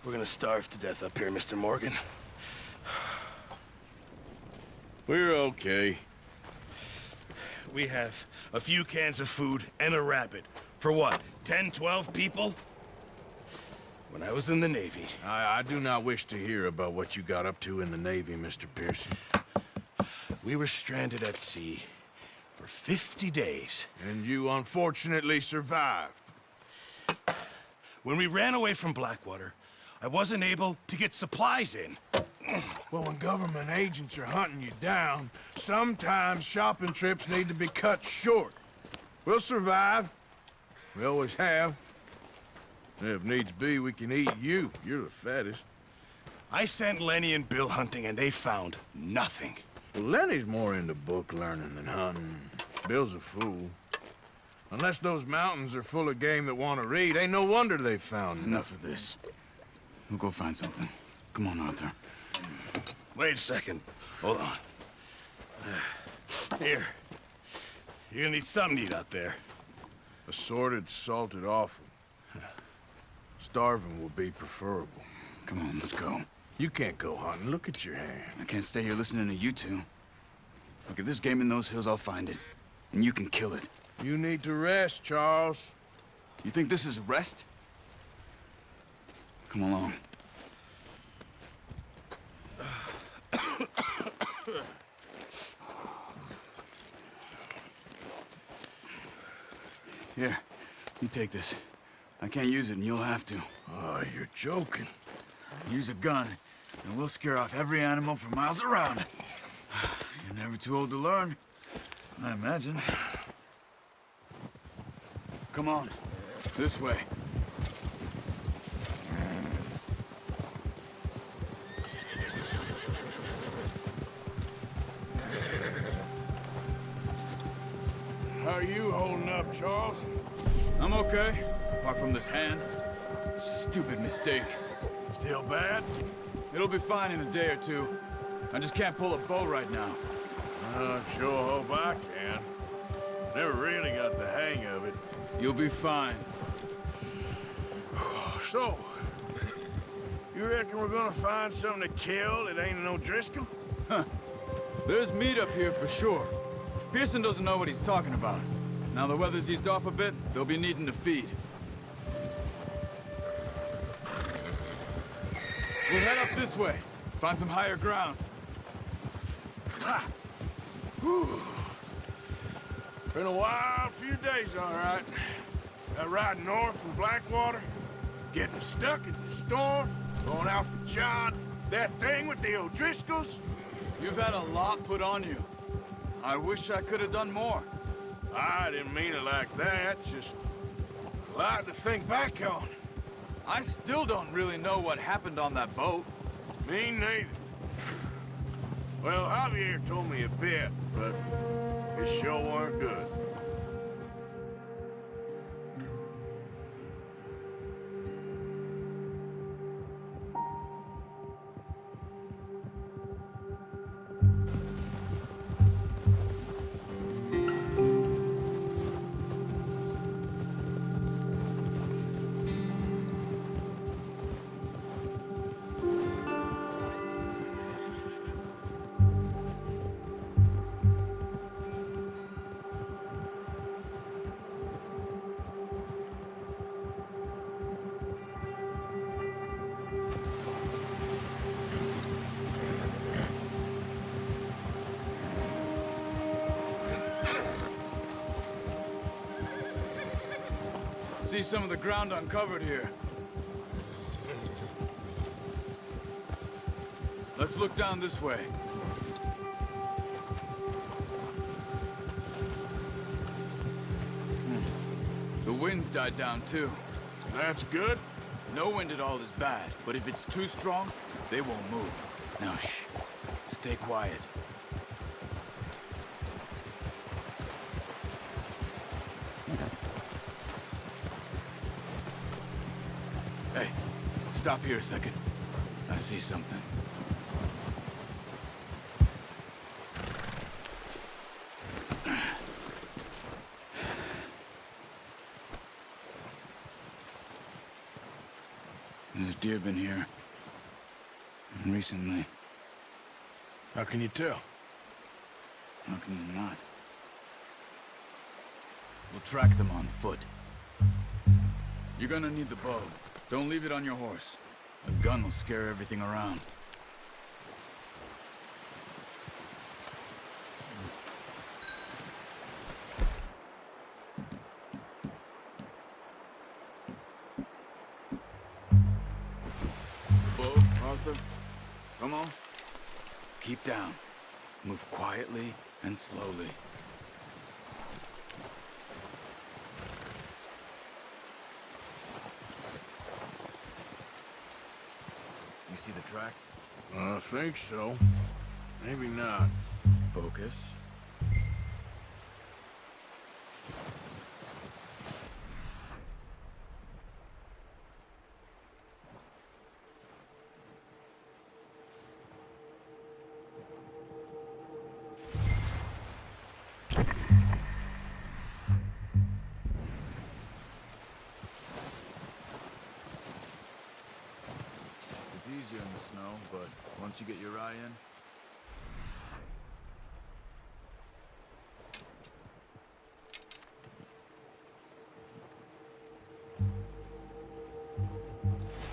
We're gonna starve to death up here, Mr. Morgan. We're okay. We have a few cans of food and a rabbit. For what, 10, 12 people? When I was in the Navy... I do not wish to hear about what you got up to in the Navy, Mr. Pearson. We were stranded at sea for 50 days. And you unfortunately survived. When we ran away from Blackwater, I wasn't able to get supplies in. Well, when government agents are hunting you down, sometimes shopping trips need to be cut short. We'll survive. We always have. If needs be, we can eat you. You're the fattest. I sent Lenny and Bill hunting, and they found nothing. Well, Lenny's more into book learning than hunting. Bill's a fool. Unless those mountains are full of game that want to read, ain't no wonder they found Enough of this. We'll go find something. Come on, Arthur. Wait a second. Hold on. Here. You're gonna need something to eat out there. Assorted, salted offal. Starving will be preferable. Come on, let's go. You can't go hunting. Look at your hand. I can't stay here listening to you two. Look, if there's game in those hills, I'll find it. And you can kill it. You need to rest, Charles. You think this is rest? Come along. Here, you take this. I can't use it, and you'll have to. Oh, you're joking. Use a gun, and we'll scare off every animal for miles around. You're never too old to learn, I imagine. Come on, this way. How are you holding up, Charles? I'm okay, apart from this hand. Stupid mistake. Still bad? It'll be fine in a day or two. I just can't pull a bow right now. I sure hope I can. Never really got the hang of it. You'll be fine. So, you reckon we're gonna find something to kill that ain't no Driscoll? There's meat up here for sure. Pearson doesn't know what he's talking about. Now the weather's eased off a bit, they'll be needing to feed. We'll head up this way. Find some higher ground. Ha! Whew. Been a wild few days, all right. That ride north from Blackwater, getting stuck in the storm, going out for John, that thing with the O'Driscolls. You've had a lot put on you. I wish I could have done more. I didn't mean it like that, just a lot to think back on. I still don't really know what happened on that boat. Me neither. Well, Javier told me a bit, but it sure weren't good. See some of the ground uncovered here. Let's look down this way. The wind's died down too. That's good. No wind at all is bad, but if it's too strong, they won't move. Now shh, stay quiet. Hey, stop here a second. I see something. There's deer been here. Recently. How can you tell? How can you not? We'll track them on foot. You're gonna need the bow. Don't leave it on your horse. A gun will scare everything around. Bow, Arthur. Come on. Keep down. Move quietly and slowly. You see the tracks? I think so. Maybe not. Focus. It's easier in the snow, but once you get your eye in...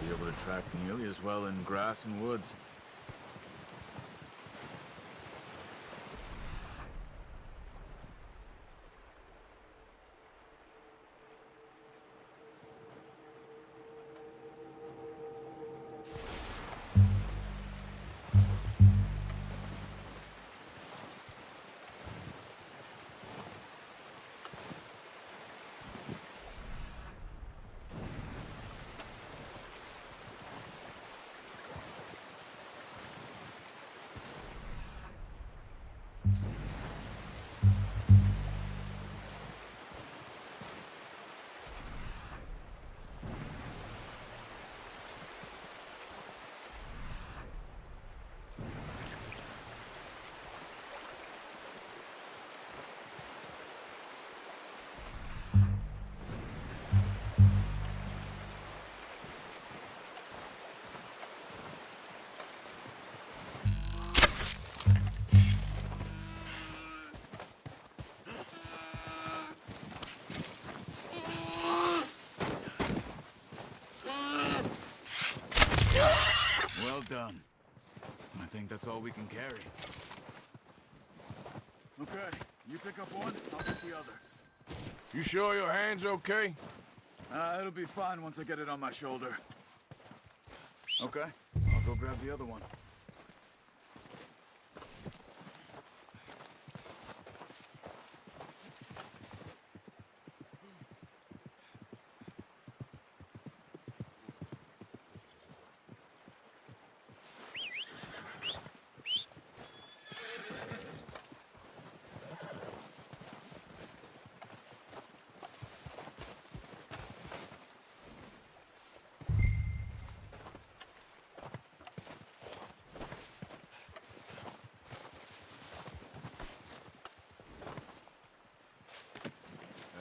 Be able to track nearly as well in grass and woods. Well done. I think that's all we can carry. Okay, you pick up one, I'll pick the other. You sure your hand's okay? It'll be fine once I get it on my shoulder. Okay, I'll go grab the other one.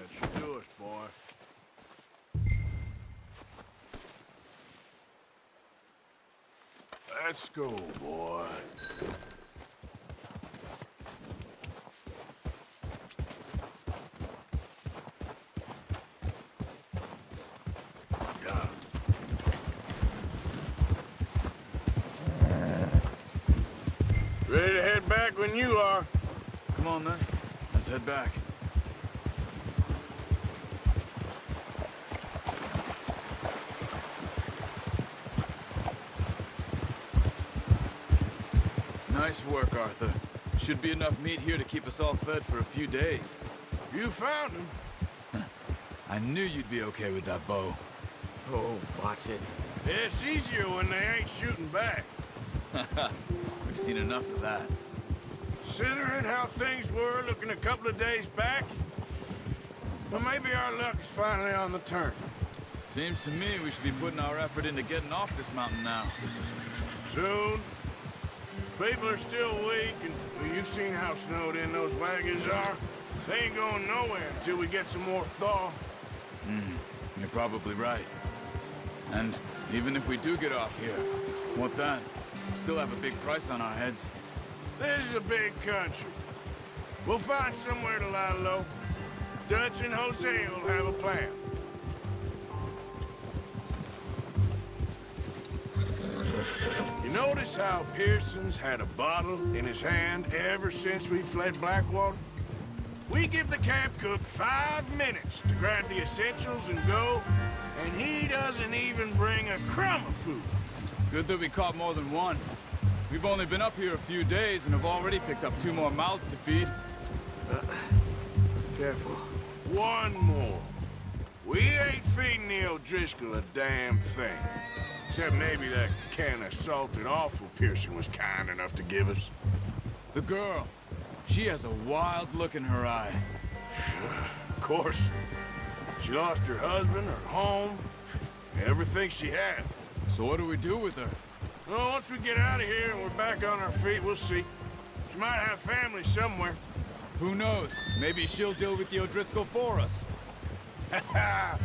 That should do us, boy. Let's go, boy. Yeah. Ready to head back when you are. Come on then, let's head back. Nice work, Arthur. Should be enough meat here to keep us all fed for a few days. You found him. I knew you'd be okay with that bow. Oh, watch it. It's easier when they ain't shooting back. We've seen enough of that. Considering how things were looking a couple of days back, well, maybe our luck is finally on the turn. Seems to me we should be putting our effort into getting off this mountain now. Soon. People are still weak, and well, you've seen how snowed in those wagons are. They ain't going nowhere until we get some more thaw. You're probably right. And even if we do get off here, what then? We still have a big price on our heads. This is a big country. We'll find somewhere to lie low. Dutch and Jose will have a plan. You notice how Pearson's had a bottle in his hand ever since we fled Blackwater? We give the camp cook 5 minutes to grab the essentials and go, and he doesn't even bring a crumb of food. Good that we caught more than one. We've only been up here a few days and have already picked up 2 more mouths to feed. Careful. One more. We ain't feeding the O'Driscoll a damn thing. Except maybe that can of salted offal Pearson was kind enough to give us. The girl. She has a wild look in her eye. Of course. She lost her husband, her home, everything she had. So what do we do with her? Well, once we get out of here and we're back on our feet, we'll see. She might have family somewhere. Who knows? Maybe she'll deal with the O'Driscoll for us. Well,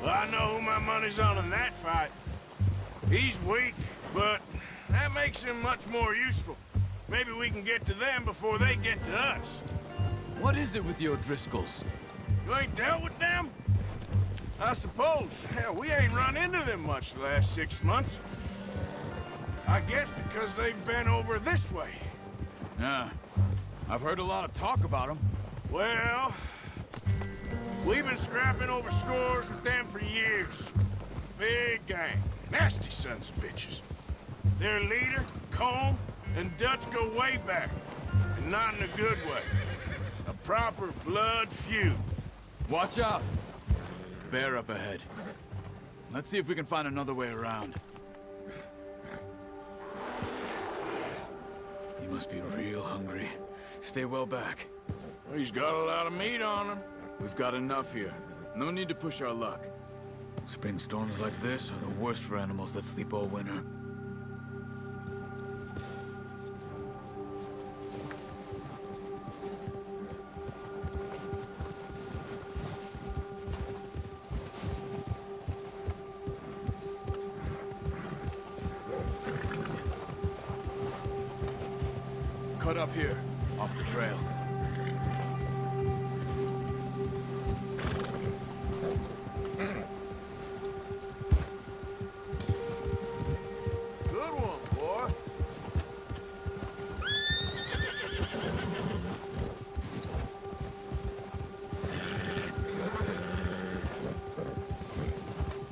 I know who my money's on in that fight. He's weak, but that makes him much more useful. Maybe we can get to them before they get to us. What is it with the O'Driscolls? You ain't dealt with them? I suppose. Hell, we ain't run into them much the last 6 months. I guess because they've been over this way. Yeah. I've heard a lot of talk about them. Well, we've been scrapping over scores with them for years. Big gang. Nasty sons of bitches. Their leader, Combe, and Dutch go way back. And not in a good way. A proper blood feud. Watch out! Bear up ahead. Let's see if we can find another way around. He must be real hungry. Stay well back. He's got a lot of meat on him. We've got enough here. No need to push our luck. Spring storms like this are the worst for animals that sleep all winter. Cut up here, off the trail. Good one, boy.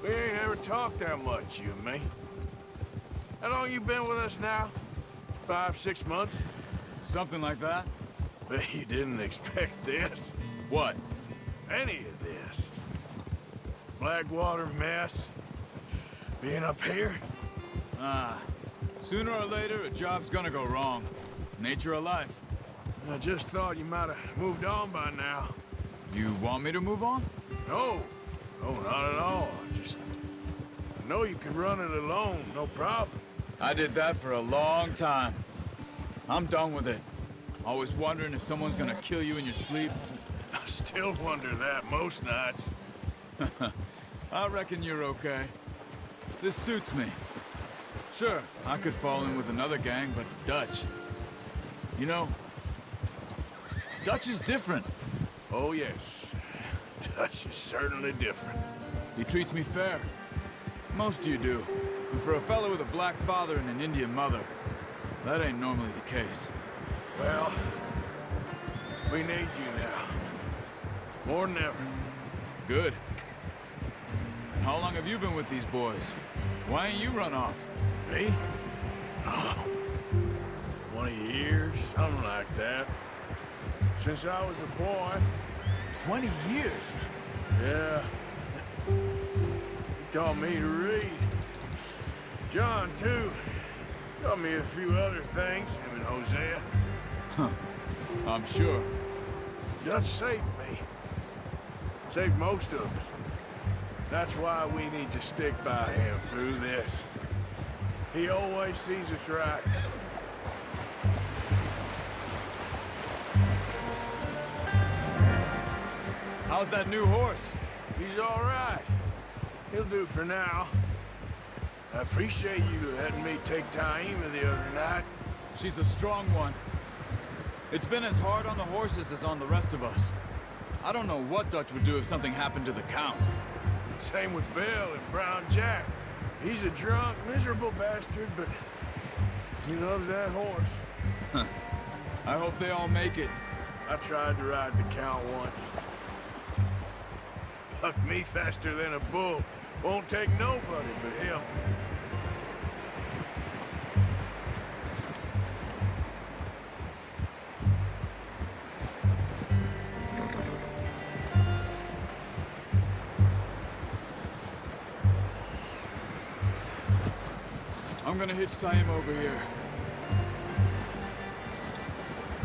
We ain't ever talked that much, you and me. How long you been with us now? 5, 6 months? Something like that? Bet you didn't expect this. What? Any of this. Blackwater mess. Being up here. Sooner or later, a job's gonna go wrong. Nature of life. I just thought you might have moved on by now. You want me to move on? No. No, not at all. I know you can run it alone, no problem. I did that for a long time. I'm done with it. Always wondering if someone's gonna kill you in your sleep. I still wonder that most nights. I reckon you're okay. This suits me. Sure, I could fall in with another gang, but Dutch... You know, Dutch is different. Oh, yes. Dutch is certainly different. He treats me fair. Most of you do. And for a fellow with a black father and an Indian mother, that ain't normally the case. Well, we need you now. More than ever. Good. And how long have you been with these boys? Why ain't you run off? Me? Oh, 20 years, something like that. Since I was a boy. 20 years? Yeah. He taught me to read. John, too. Taught me a few other things, him and Hosea. Huh. I'm sure. Dutch saved me. Saved most of us. That's why we need to stick by him through this. He always sees us right. How's that new horse? He's all right. He'll do for now. I appreciate you letting me take Taima the other night. She's a strong one. It's been as hard on the horses as on the rest of us. I don't know what Dutch would do if something happened to the Count. Same with Bill and Brown Jack. He's a drunk, miserable bastard, but he loves that horse. I hope they all make it. I tried to ride the Count once. Bucked me faster than a bull. Won't take nobody but him. I'm gonna hitch tie him over here.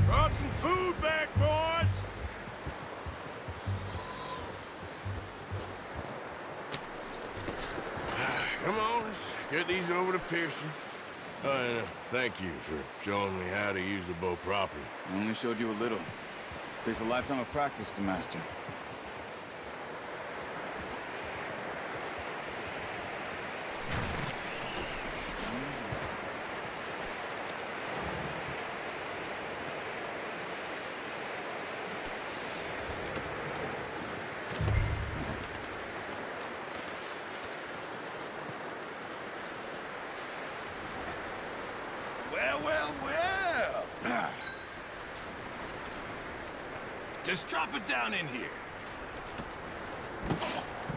Brought some food back, boys! Come on, let's get these over to Pearson. Oh, and thank you for showing me how to use the bow properly. I only showed you a little. Takes a lifetime of practice to master. Well. Just drop it down in here.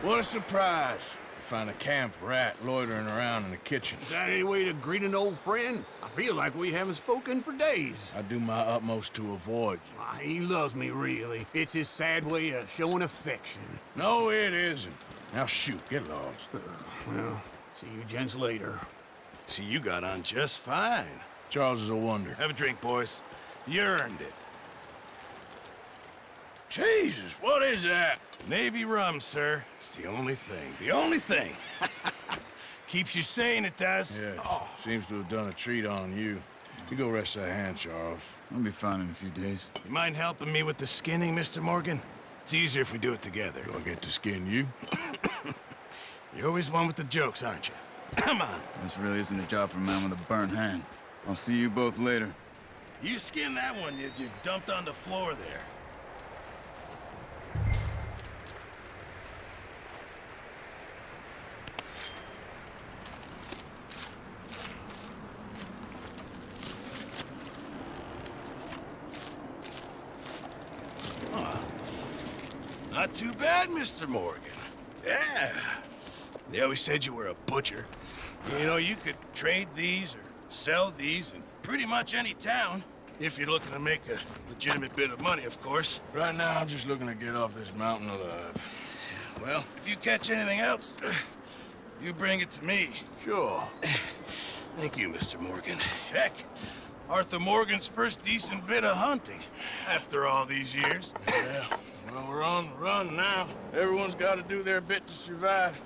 What a surprise. Find a camp rat loitering around in the kitchen. Is that any way to greet an old friend? I feel like we haven't spoken for days. I do my utmost to avoid you. Ah, he loves me, really. It's his sad way of showing affection. No, it isn't. Now shoot, get lost. Well, see you gents later. See, you got on just fine. Charles is a wonder. Have a drink, boys. You earned it. Jesus, what is that? Navy rum, sir. It's the only thing. The only thing. Keeps you sane, it does. Yes, seems to have done a treat on you. You go rest that hand, Charles. I'll be fine in a few days. You mind helping me with the skinning, Mr. Morgan? It's easier if we do it together. Do I get to skin you? You're always one with the jokes, aren't you? Come on. This really isn't a job for a man with a burnt hand. I'll see you both later. You skinned that one you dumped on the floor there. Not too bad, Mr. Morgan. Yeah. They always said you were a butcher. You know, you could trade these or sell these in pretty much any town. If you're looking to make a legitimate bit of money, of course. Right now, I'm just looking to get off this mountain alive. Well, if you catch anything else, you bring it to me. Sure. Thank you, Mr. Morgan. Heck, Arthur Morgan's first decent bit of hunting after all these years. Yeah. Well, we're on the run now. Everyone's got to do their bit to survive.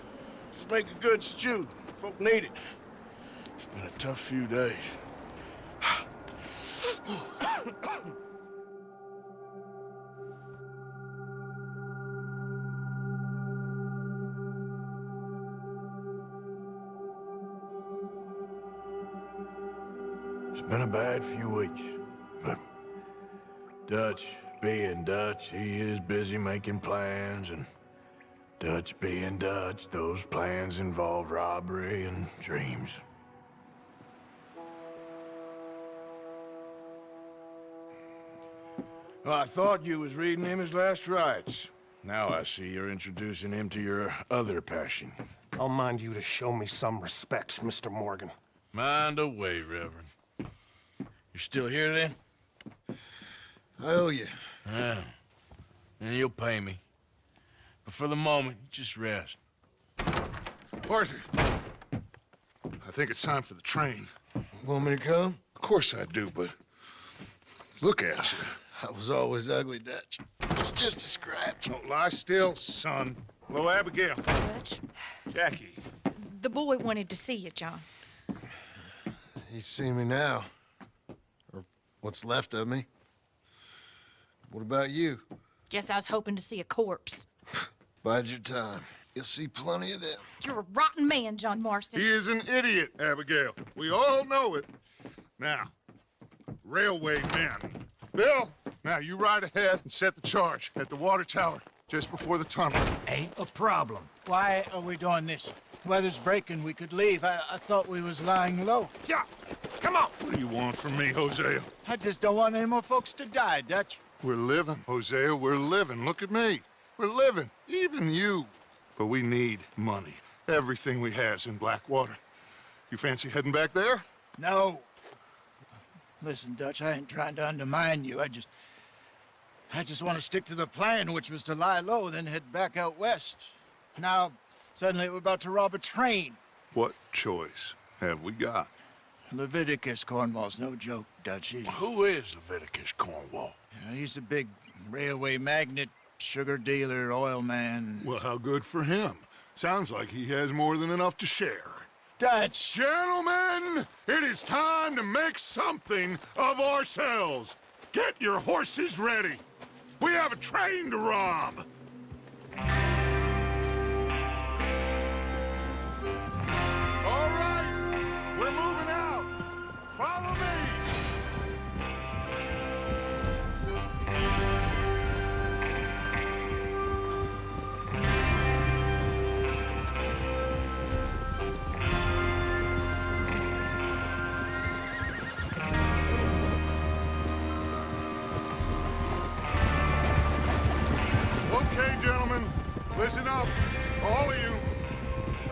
Just make a good stew. Folk need it. It's been a tough few days. It's been a bad few weeks, but Dutch being Dutch, he is busy making plans, and Dutch being Dutch, those plans involve robbery and dreams. Well, I thought you was reading him his last rites. Now I see you're introducing him to your other passion. I'll mind you to show me some respect, Mr. Morgan. Mind away, Reverend. You're still here, then? I owe you. Yeah. And you'll pay me. But for the moment, just rest. Arthur, I think it's time for the train. Want me to come? Of course I do, but look at you. I was always ugly, Dutch. It's just a scratch. Don't lie still, son. Hello, Abigail. Dutch, Jackie. the boy wanted to see you, John. He's seen me now. Or what's left of me. What about you? Guess I was hoping to see a corpse. Bide your time. You'll see plenty of them. You're a rotten man, John Marston. He is an idiot, Abigail. We all know it. Now, railway men. Bill, now you ride ahead and set the charge at the water tower just before the tunnel. Ain't a problem. Why are we doing this? Weather's breaking. We could leave. I thought we was lying low. Yeah, come on. What do you want from me, Hosea? I just don't want any more folks to die, Dutch. We're living, Hosea. We're living. Look at me. We're living. Even you. But we need money. Everything we has in Blackwater. You fancy heading back there? No. Listen, Dutch, I ain't trying to undermine you. I just want to stick to the plan, which was to lie low, then head back out west. Now, suddenly we're about to rob a train. What choice have we got? Leviticus Cornwall's no joke, Dutch. Who is Leviticus Cornwall? He's a big railway magnate, sugar dealer, oil man. Well, how good for him. Sounds like he has more than enough to share. Dutch! Gentlemen, it is time to make something of ourselves. Get your horses ready. We have a train to rob. All right, we're moving out. Follow me. Okay, gentlemen, listen up, all of you.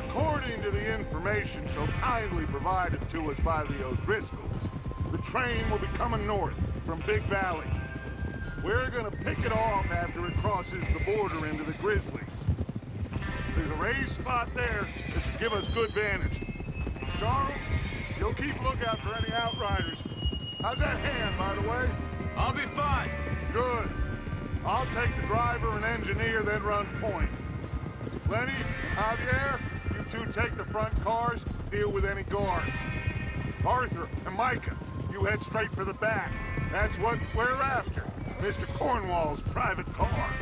According to the information so kindly provided to us by the O'Driscolls, the train will be coming north from Big Valley. We're gonna pick it off after it crosses the border into the Grizzlies. There's a raised spot there that should give us good vantage. Charles, you'll keep lookout for any outriders. How's that hand, by the way? I'll be fine. Good. I'll take the driver and engineer, then run point. Lenny, Javier, you two take the front cars, deal with any guards. Arthur and Micah, you head straight for the back. That's what we're after. Mr. Cornwall's private car.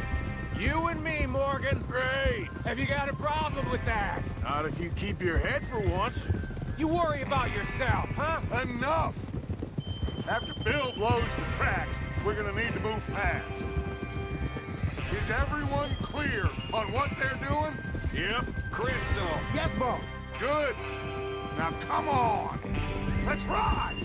You and me, Morgan. Great. Have you got a problem with that? Not if you keep your head for once. You worry about yourself, huh? Enough! After Bill blows the tracks, we're gonna need to move fast. Is everyone clear on what they're doing? Yep. Crystal. Yes, boss. Good. Now come on. Let's ride.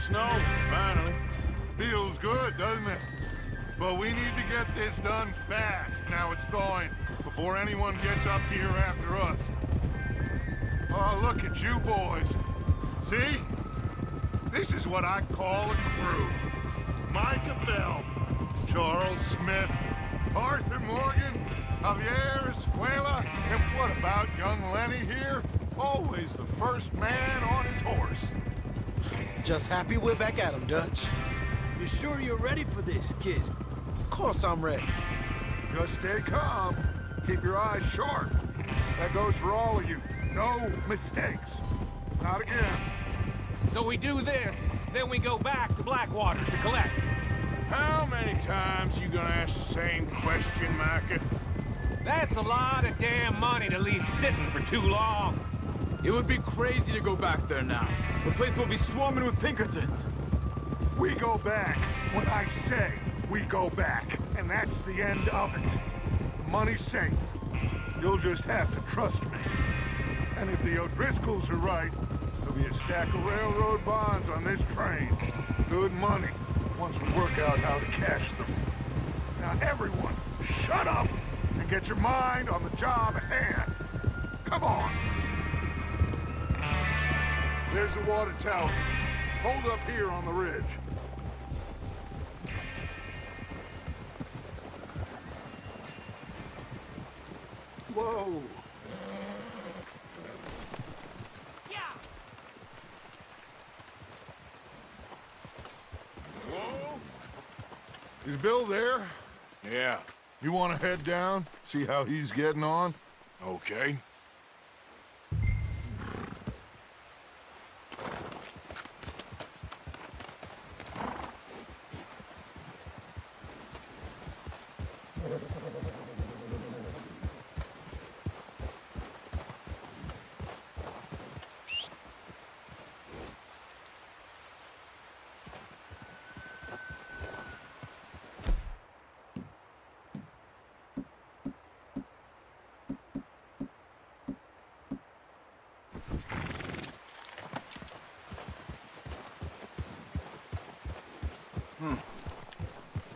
Snow, finally. Feels good, doesn't it? But we need to get this done fast, now it's thawing, before anyone gets up here after us. Oh, look at you boys. See? This is what I call a crew. Micah Bell, Charles Smith, Arthur Morgan, Javier Escuela, and what about young Lenny here? Always the first man on his horse. Just happy we're back at 'em, Dutch. You sure you're ready for this, kid? Of course I'm ready. Just stay calm. Keep your eyes sharp. That goes for all of you. No mistakes. Not again. So we do this, then we go back to Blackwater to collect. How many times you gonna ask the same question, Micah? That's a lot of damn money to leave sitting for too long. It would be crazy to go back there now. The place will be swarming with Pinkertons. We go back when I say we go back, and that's the end of it. Money's safe. You'll just have to trust me. And if the O'Driscolls are right, there'll be a stack of railroad bonds on this train. Good money, once we work out how to cash them. Now everyone, shut up and get your mind on the job at hand. Come on. There's the water tower. Hold up here on the ridge. Whoa. Whoa. Is Bill there? Yeah. You want to head down, see how he's getting on? Okay.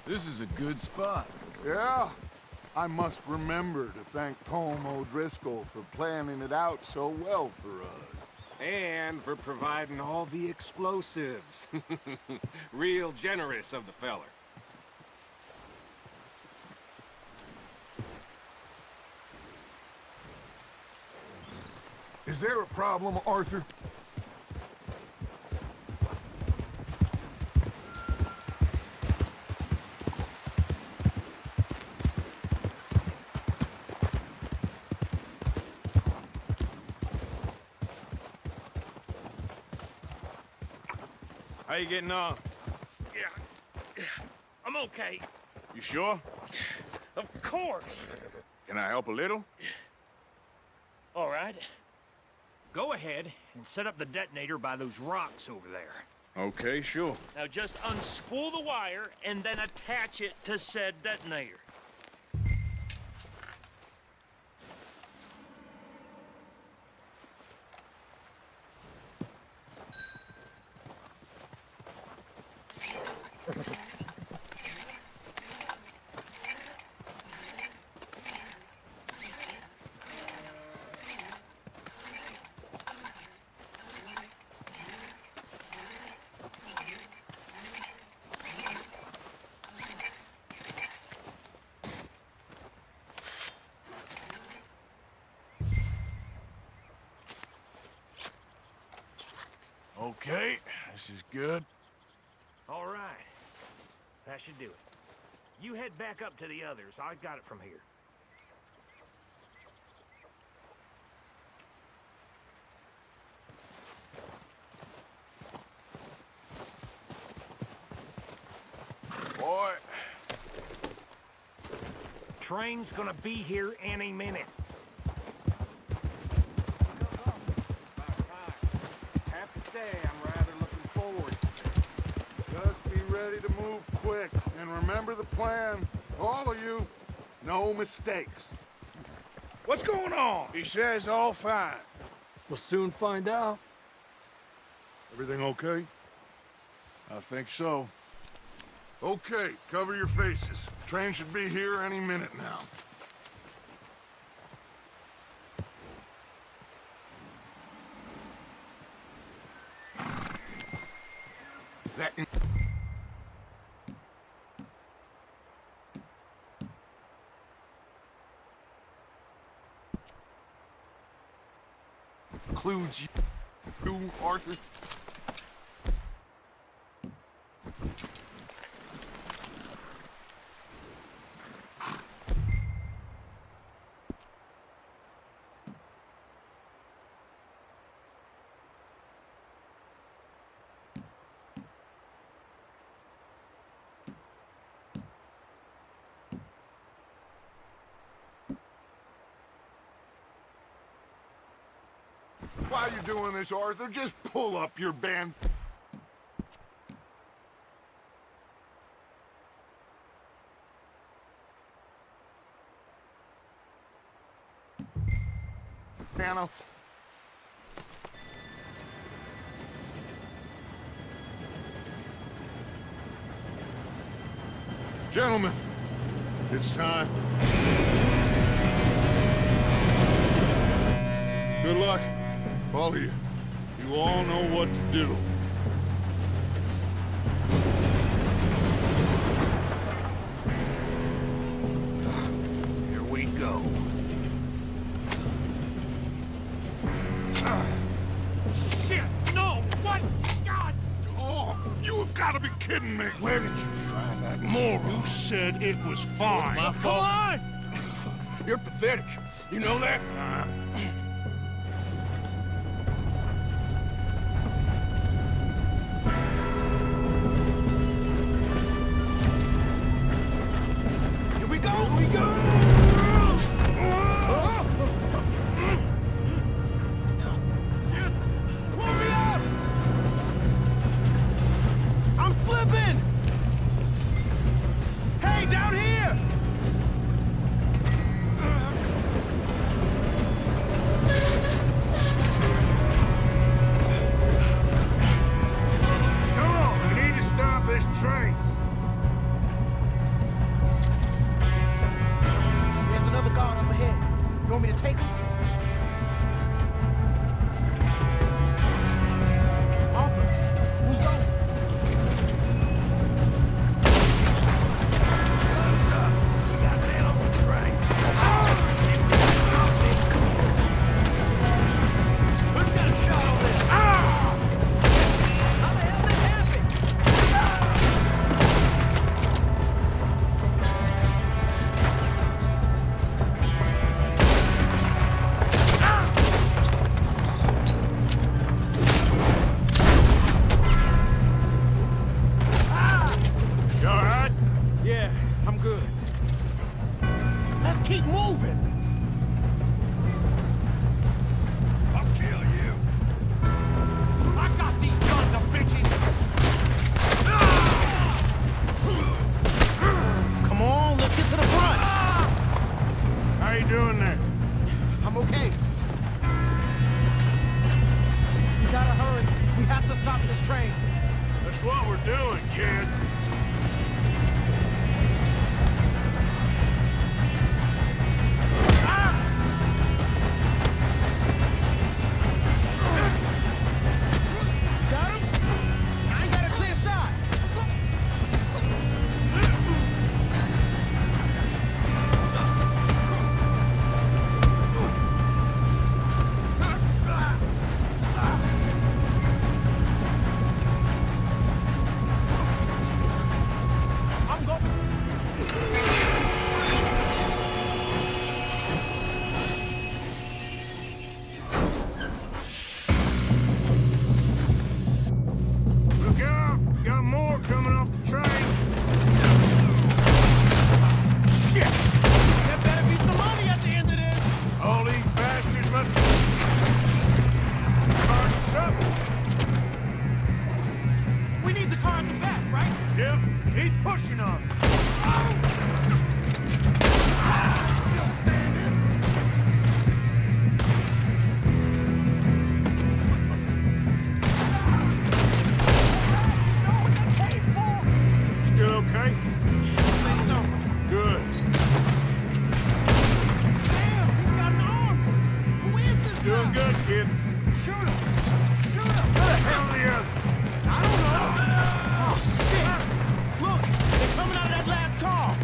This is a good spot. Yeah. I must remember to thank Colm O'Driscoll for planning it out so well for us. And for providing all the explosives. Real generous of the feller. Is there a problem, Arthur? How you getting on? Yeah, I'm okay. You sure? Of course. Can I help a little? All right. Go ahead and set up the detonator by those rocks over there. Okay, sure. Now just unspool the wire and then attach it to said detonator. Okay, this is good. All right. That should do it. You head back up to the others. I got it from here. Boy. Train's gonna be here any minute. Have to say, I'm rather looking forward. Just be ready to move quick, and remember the plan. All of you, no mistakes. What's going on? He says all fine. We'll soon find out. Everything okay? I think so. Okay, cover your faces. Train should be here any minute now. That includes you, Arthur. Why are you doing this, Arthur? Just pull up your band. Piano. Gentlemen, it's time. Good luck, all of you. You all know what to do. Here we go. Shit! No! What? God! Oh, you have got to be kidding me. Where did you find that moron? You said it was fine. my fault. Come on! You're pathetic. You know that? Here we go! Here we go! Pull me up! I'm slipping! Hey, down here! Come on, we need to stop this train. There's another guard up ahead. You want me to take him? Arthur, who's going? Who's got a shot on this? How the hell did this happen? You all right? Yeah, I'm good. Let's keep moving. I'll kill you. I got these sons of bitches! Come on, let's get to the front. How you doing there? I'm okay. We gotta hurry. We have to stop this train. That's what we're doing, kid. Got him? I ain't got a clear shot. I'm going. Look out! Got more coming off the train. Shit! There better be some money at the end of this. All these bastards must be starting something. We need the car at the back, right? Yep, keep pushing on it. Still okay? Think so. Good. Damn, he's got an arm. Who is this guy? Doing good, kid. Shoot him. Shoot him. Where the hell are the others? I don't know. Oh, shit. Look, they're coming out of that last car.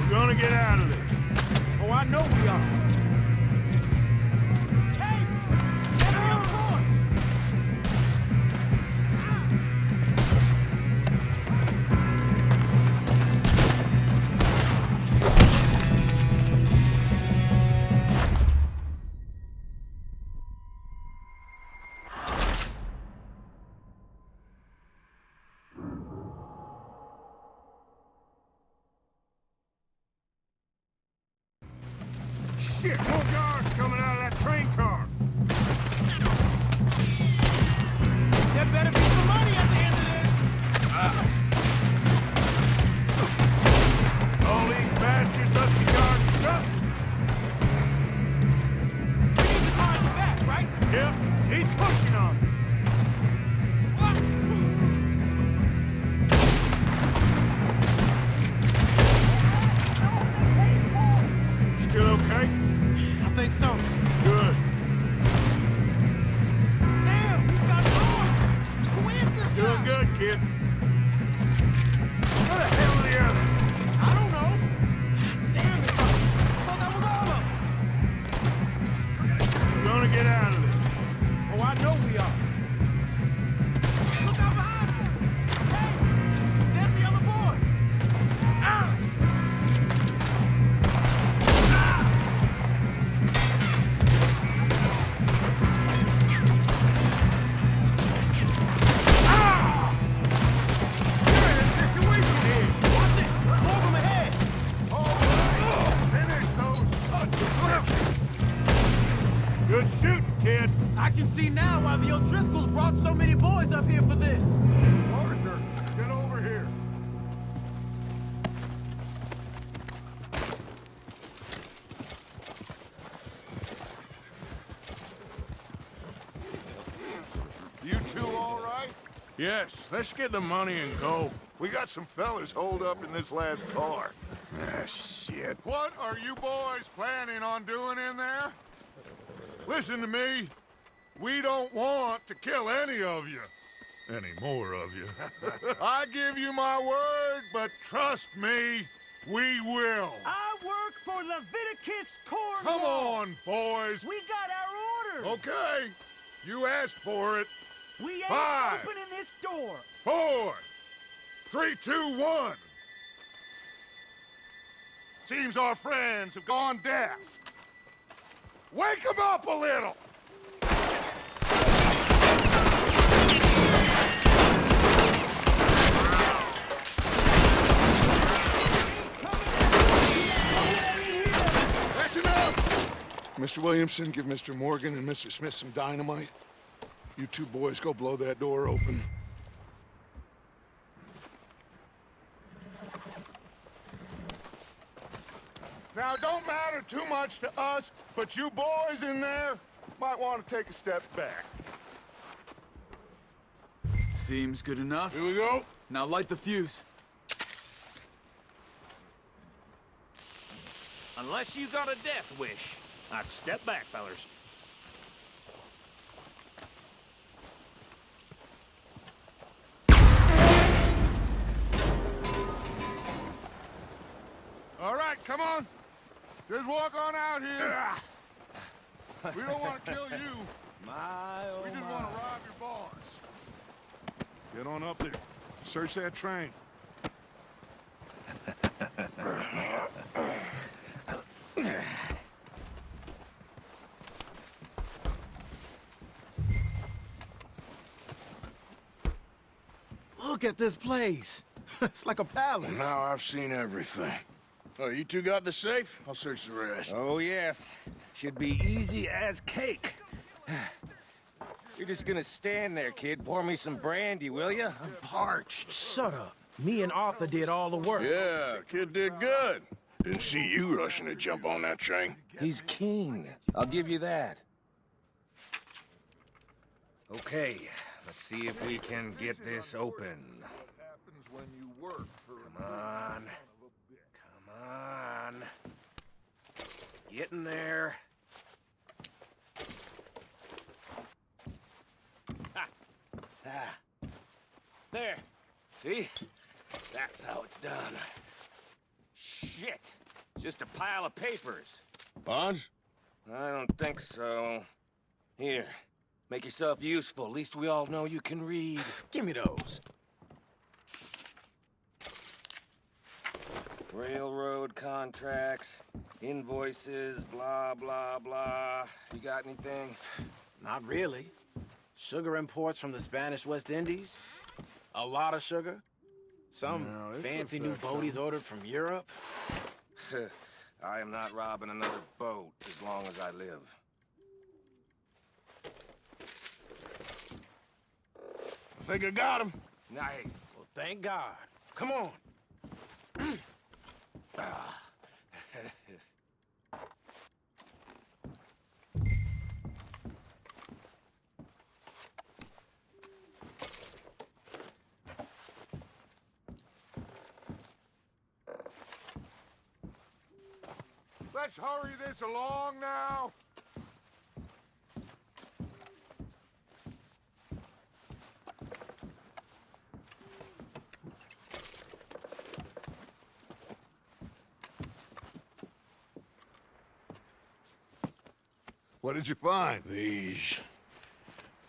We're gonna get out of this. Oh, I know we are. Hey, get her up, boys. Shit, more guards coming out of that train car. There better be some money at the end of this. All these bastards must be guarding something. We need the car at the back, right? Yep, keep pushing on it. Still okay? kid. Where the hell are the others? I don't know. God damn it. I thought that was all of them. We're gonna get out of this. Oh, I know we are. Look out behind you. Hey, there's the other boys. Ah! Good shooting, kid. I can see now why the O'Driscolls brought so many boys up here for this. Arthur, get over here. You two all right? Yes, let's get the money and go. We got some fellas holed up in this last car. Ah, shit. What are you boys planning on doing in there? Listen to me. We don't want to kill any of you. Any more of you. I give you my word, but trust me, we will. I work for Leviticus, Cornwall. Come on, boys. We got our orders. Okay. You asked for it. We ain't 5, opening this door. 4, 3, 2, 1. Seems our friends have gone deaf. Wake them up a little! That's enough! Mr. Williamson, give Mr. Morgan and Mr. Smith some dynamite. You two boys go blow that door open. Now, it don't matter too much to us, but you boys in there might want to take a step back. Seems good enough. Here we go. Now light the fuse. Unless you got a death wish, I'd step back, fellers. All right, come on. Just walk on out here. We don't want to kill you. We just want to rob your boss. Get on up there. Search that train. Look at this place. It's like a palace. Now I've seen everything. Oh, you two got the safe? I'll search the rest. Oh, yes. Should be easy as cake. You're just gonna stand there, kid. Pour me some brandy, will you? I'm parched. Shut up. Me and Arthur did all the work. Yeah, kid did good. Didn't see you rushing to jump on that train. He's keen. I'll give you that. Okay, let's see if we can get this open. Come on. Come on. Get in there. Ha. Ah. There. See? That's how it's done. Shit. Just a pile of papers. Bonds? I don't think so. Here. Make yourself useful. At least we all know you can read. Give me those. Railroad contracts, invoices, blah, blah, blah. You got anything? Not really. Sugar imports from the Spanish West Indies. A lot of sugar. Some fancy new boaties ordered from Europe. I am not robbing another boat as long as I live. I think I got him. Nice. Well, thank God. Come on. Let's hurry this along now. What did you find? These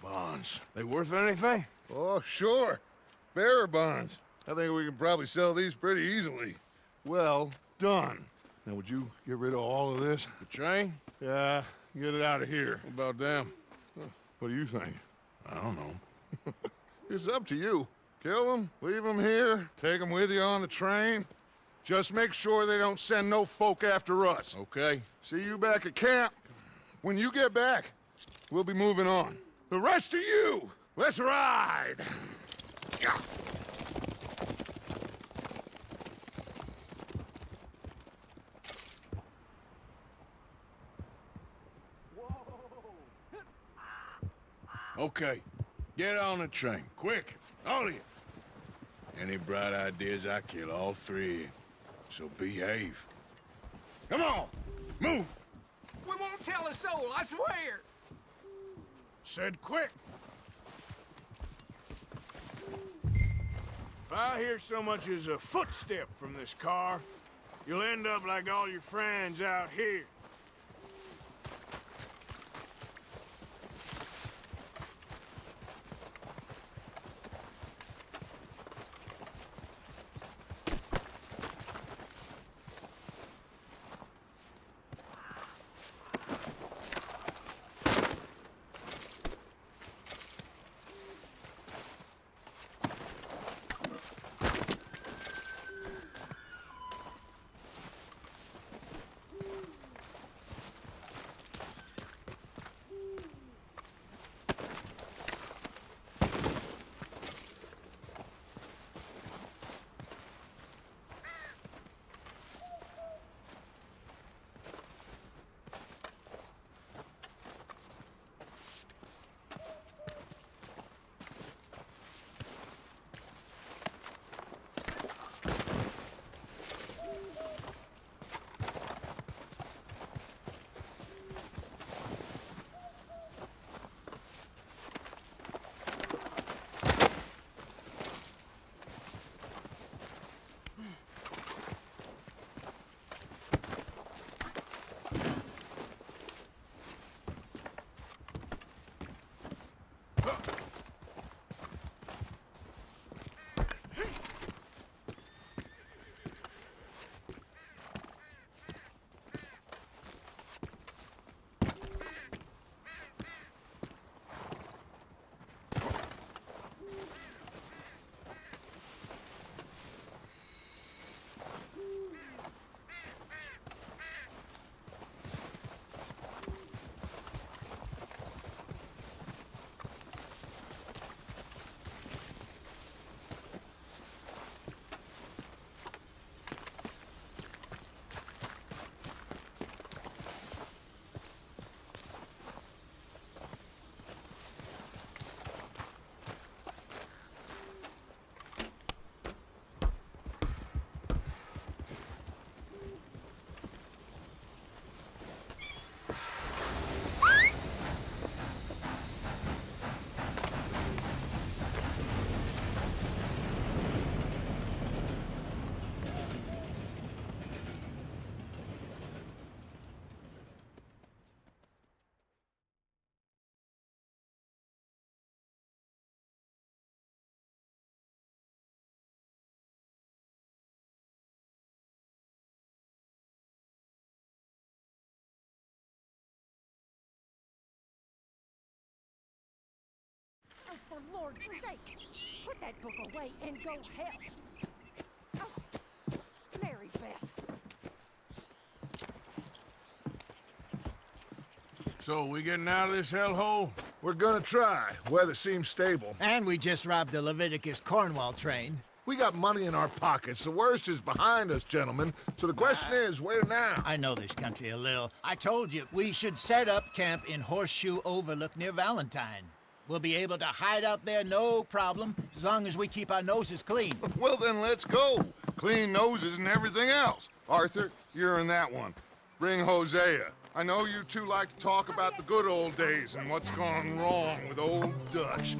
bonds. They worth anything? Oh, sure. Bearer bonds. I think we can probably sell these pretty easily. Well done. Now, would you get rid of all of this? The train? Yeah, get it out of here. What about them? What do you think? I don't know. It's up to you. Kill them, leave them here, take them with you on the train. Just make sure they don't send no folk after us. Okay. See you back at camp. When you get back, we'll be moving on. The rest of you, let's ride! Yeah. Okay. Get on the train. Quick. All of you. Any bright ideas, I kill all three of you. So behave. Come on! Move! We won't tell a soul, I swear! Said quick! If I hear so much as a footstep from this car, you'll end up like all your friends out here. Oh, for Lord's sake, put that book away and go help. Oh, Mary Beth. So, we getting out of this hellhole? We're gonna try. Weather seems stable. And we just robbed the Leviticus Cornwall train. We got money in our pockets. The worst is behind us, gentlemen. So the question is, where now? I know this country a little. I told you, we should set up camp in Horseshoe Overlook near Valentine. We'll be able to hide out there, no problem, as long as we keep our noses clean. Well, then let's go. Clean noses and everything else. Arthur, you're in that one. Bring Hosea. I know you two like to talk about the good old days and what's gone wrong with old Dutch.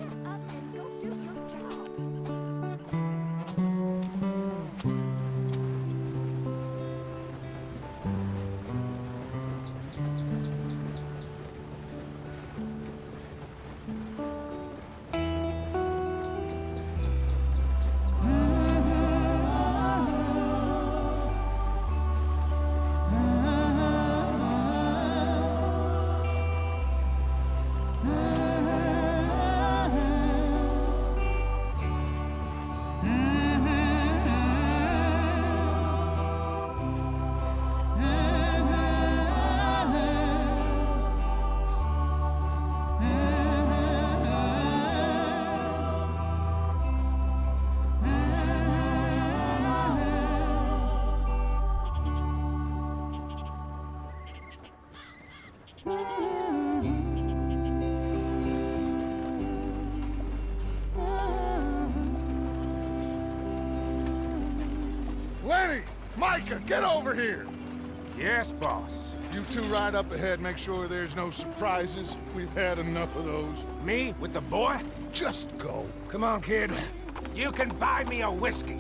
Micah, get over here! Yes, boss. You two ride up ahead, make sure there's no surprises. We've had enough of those. Me with the boy? Just go. Come on, kid. You can buy me a whiskey.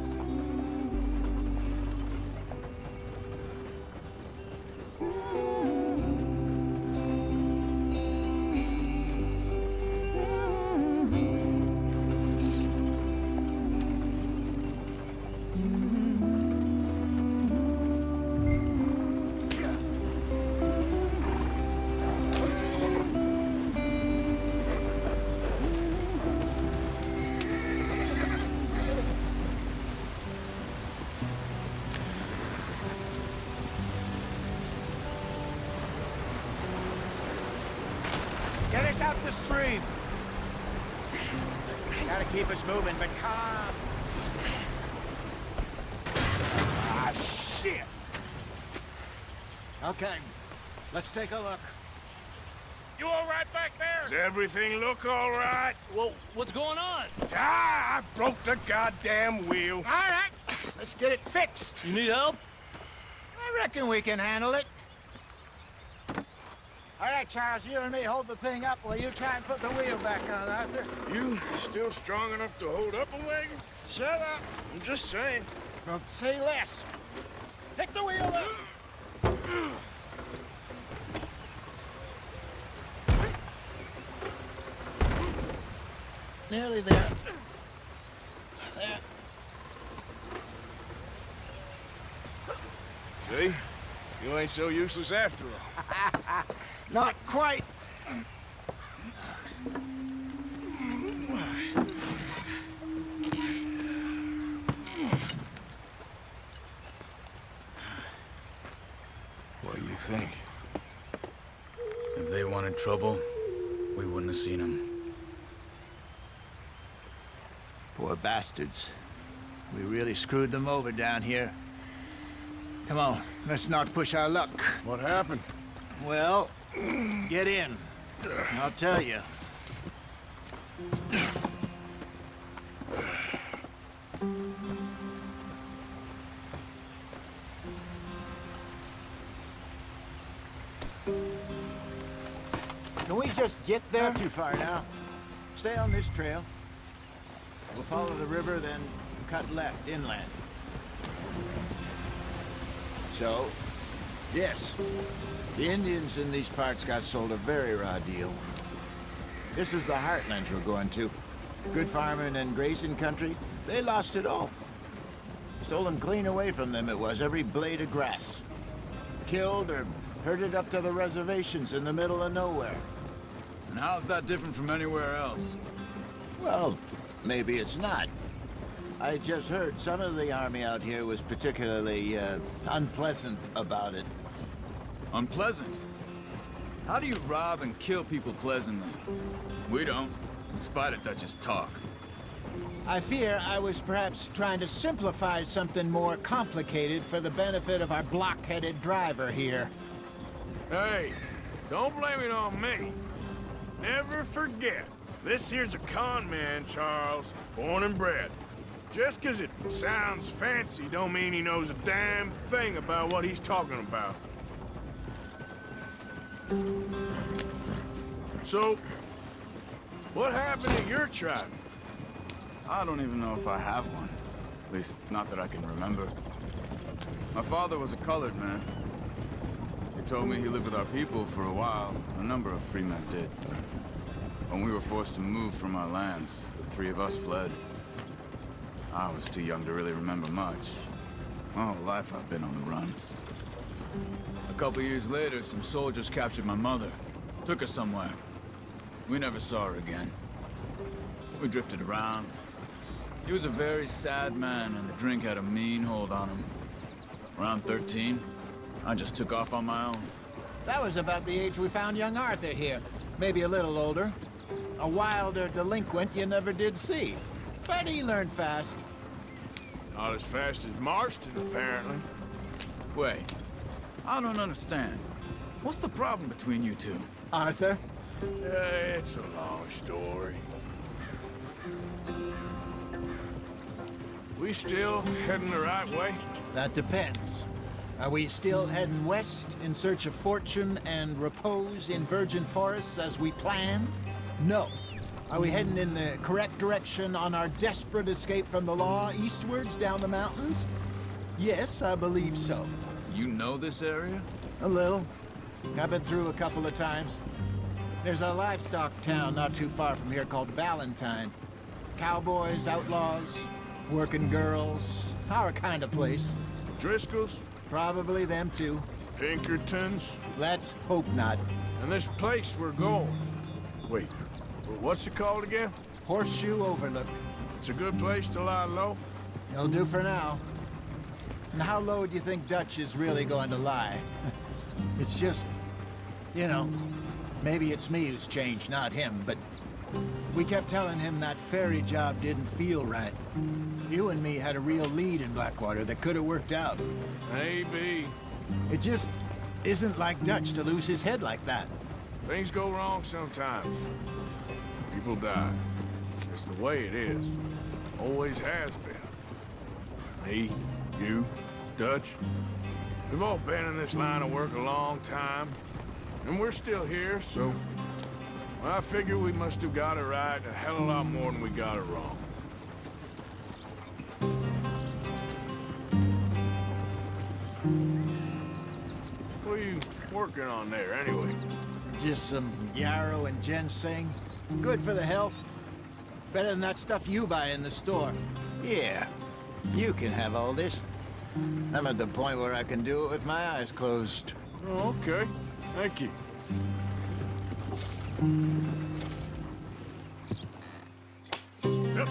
Get us out the stream. Gotta keep us moving, but calm. Ah, shit! Okay, let's take a look. You all right back there? Does everything look all right? Well, what's going on? Ah, I broke the goddamn wheel. All right, let's get it fixed. You need help? I reckon we can handle it. All right, Charles, you and me hold the thing up while you try and put the wheel back on, Arthur. You still strong enough to hold up a wagon? Shut up. I'm just saying. Don't say less. Pick the wheel up. Nearly there. There. See? You ain't so useless after all. Not quite. What do you think? If they wanted trouble, we wouldn't have seen them. Poor bastards. We really screwed them over down here. Come on, let's not push our luck. What happened? Well, get in. I'll tell you. Can we just get there? Not too far now. Stay on this trail. We'll follow the river, then cut left inland. So, yes, the Indians in these parts got sold a very raw deal. This is the heartland we're going to. Good farming and grazing country, they lost it all. Stolen clean away from them it was, every blade of grass. Killed or herded up to the reservations in the middle of nowhere. And how's that different from anywhere else? Well, maybe it's not. I just heard some of the army out here was particularly, unpleasant about it. Unpleasant? How do you rob and kill people pleasantly? We don't, in spite of Dutch's talk. I fear I was perhaps trying to simplify something more complicated for the benefit of our block-headed driver here. Hey, don't blame it on me. Never forget, this here's a con man, Charles, born and bred. Just 'cause it sounds fancy don't mean he knows a damn thing about what he's talking about. So, what happened to your tribe? I don't even know if I have one. At least, not that I can remember. My father was a colored man. He told me he lived with our people for a while. A number of free men did. When we were forced to move from our lands, the three of us fled. I was too young to really remember much. My whole life I've been on the run. A couple years later, some soldiers captured my mother. Took her somewhere. We never saw her again. We drifted around. He was a very sad man, and the drink had a mean hold on him. Around 13, I just took off on my own. That was about the age we found young Arthur here. Maybe a little older. A wilder delinquent you never did see. But he learned fast. Not as fast as Marston, apparently. Wait, I don't understand. What's the problem between you two? Arthur? It's a long story. We still heading the right way? That depends. Are we still heading west in search of fortune and repose in virgin forests as we planned? No. Are we heading in the correct direction on our desperate escape from the law eastwards down the mountains? Yes, I believe so. You know this area? A little. I've been through a couple of times. There's a livestock town not too far from here called Valentine. Cowboys, outlaws, working girls, our kind of place. Driscoll's? Probably them too. Pinkertons? Let's hope not. And this place we're going. Wait, what's it called again? Horseshoe Overlook. It's a good place to lie low? It'll do for now. And how low do you think Dutch is really going to lie? It's just, you know, maybe it's me who's changed, not him, but we kept telling him that ferry job didn't feel right. You and me had a real lead in Blackwater that could have worked out. Maybe. It just isn't like Dutch to lose his head like that. Things go wrong sometimes. People die. It's the way it is. Always has been. Me, you, Dutch. We've all been in this line of work a long time. And we're still here, so... I figure we must have got it right a hell of a lot more than we got it wrong. What are you working on there, anyway? Just some yarrow and ginseng. Good for the health. Better than that stuff you buy in the store. Yeah, you can have all this. I'm at the point where I can do it with my eyes closed. Oh, okay. Thank you. Yep.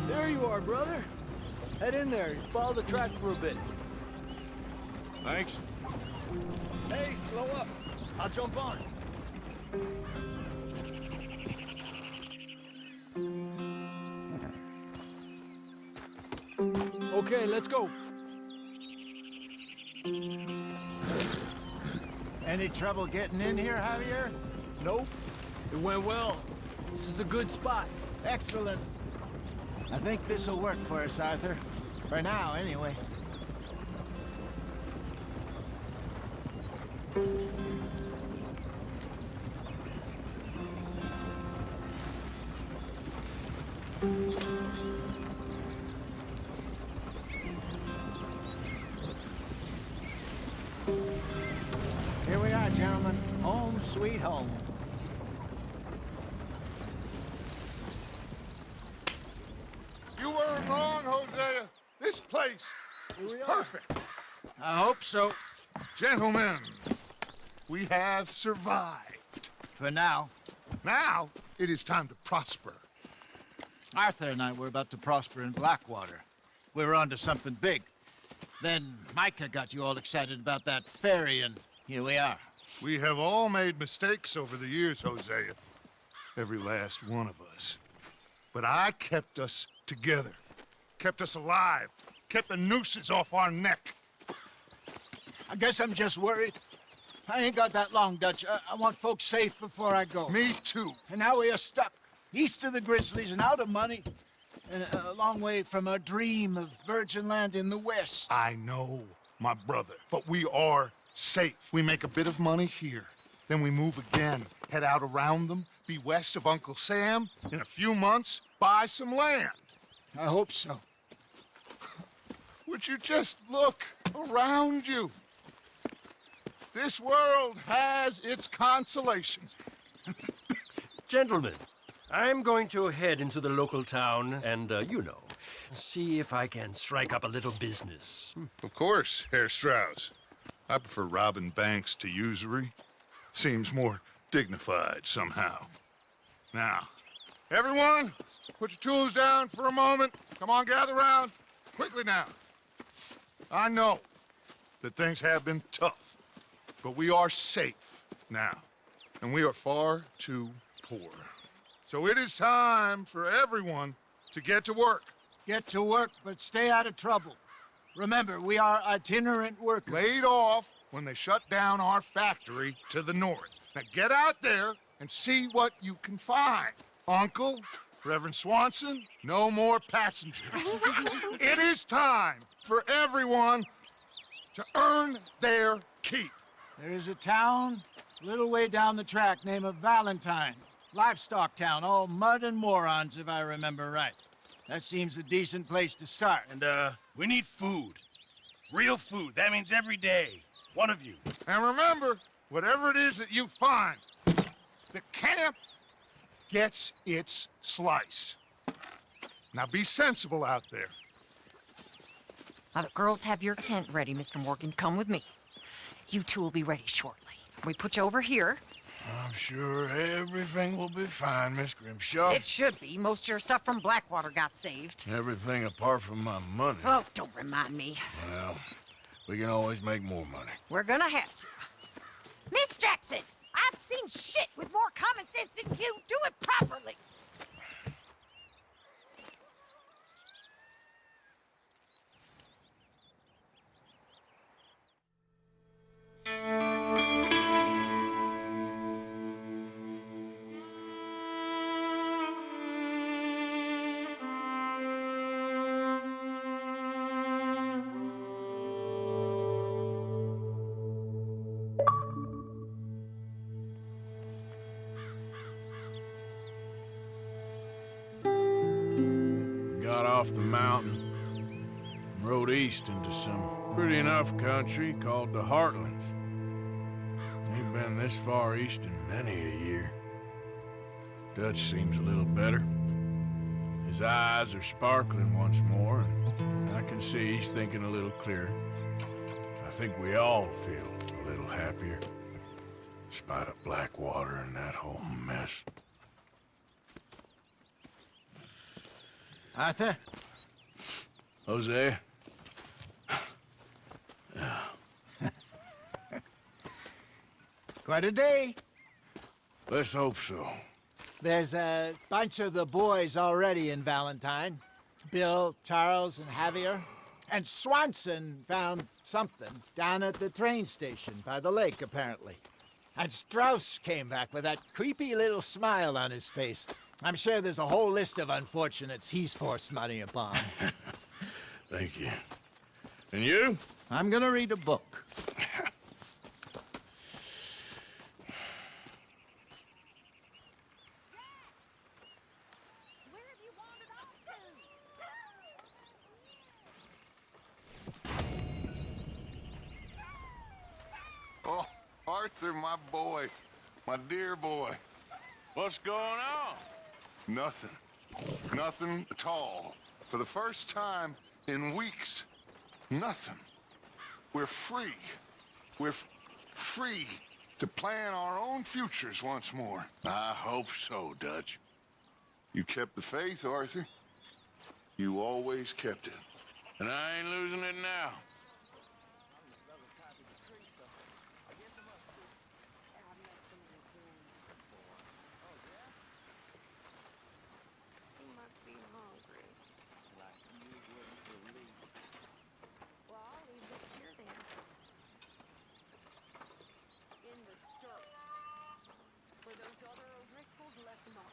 There you are, brother. Head in there. Follow the track for a bit. Thanks. Hey, slow up. I'll jump on. Okay, let's go. Any trouble getting in here, Javier? Nope. It went well. This is a good spot. Excellent. I think this'll work for us, Arthur. For now, anyway. Here we are, gentlemen. Home sweet home. You weren't wrong, Hosea. This place is perfect. I hope so. Gentlemen, we have survived. For now. Now, it is time to prosper. Arthur and I were about to prosper in Blackwater. We were onto something big. Then Micah got you all excited about that ferry, and here we are. We have all made mistakes over the years, Hosea. Every last one of us. But I kept us together. Kept us alive. Kept the nooses off our neck. I guess I'm just worried. I ain't got that long, Dutch. I want folks safe before I go. Me too. And now we are stuck. East of the Grizzlies and out of money. And a long way from our dream of virgin land in the west. I know, my brother. But we are safe. We make a bit of money here. Then we move again. Head out around them. Be west of Uncle Sam. In a few months, buy some land. I hope so. Would you just look around you? This world has its consolations. Gentlemen, I'm going to head into the local town and, see if I can strike up a little business. Of course, Herr Strauss. I prefer robbing banks to usury. Seems more dignified somehow. Now, everyone, put your tools down for a moment. Come on, gather round. Quickly now. I know that things have been tough, but we are safe now, and we are far too poor. So it is time for everyone to get to work. Get to work, but stay out of trouble. Remember, we are itinerant workers. Laid off when they shut down our factory to the north. Now get out there and see what you can find. Uncle, Reverend Swanson, no more passengers. It is time for everyone to earn their keep. There is a town a little way down the track named Valentine. Livestock town, all mud and morons, if I remember right. That seems a decent place to start. And, we need food. Real food. That means every day. One of you. And remember, whatever it is that you find, the camp gets its slice. Now be sensible out there. Now, the girls have your tent ready, Mr. Morgan. Come with me. You two will be ready shortly. We put you over here. I'm sure everything will be fine, Miss Grimshaw. It should be. Most of your stuff from Blackwater got saved. Everything apart from my money. Oh, don't remind me. Well, we can always make more money. We're gonna have to. Miss Jackson, I've seen shit with more common sense than you. Do it properly. Got off the mountain, rode east into some pretty enough country called the Heartlands. Ain't been this far east in many a year. Dutch seems a little better. His eyes are sparkling once more, and I can see he's thinking a little clearer. I think we all feel a little happier, in spite of Blackwater and that whole mess. Arthur? Jose? Quite a day. Let's hope so. There's a bunch of the boys already in Valentine. Bill, Charles, and Javier. And Swanson found something down at the train station by the lake, apparently. And Strauss came back with that creepy little smile on his face. I'm sure there's a whole list of unfortunates he's forced money upon. Thank you. And you? I'm gonna read a book. Oh, Arthur, my boy. My dear boy. What's going on? Nothing. Nothing at all. For the first time in weeks, nothing. We're free. We're free to plan our own futures once more. I hope so, Dutch. You kept the faith, Arthur. You always kept it. And I ain't losing it now. For those other O'Driscolls left in the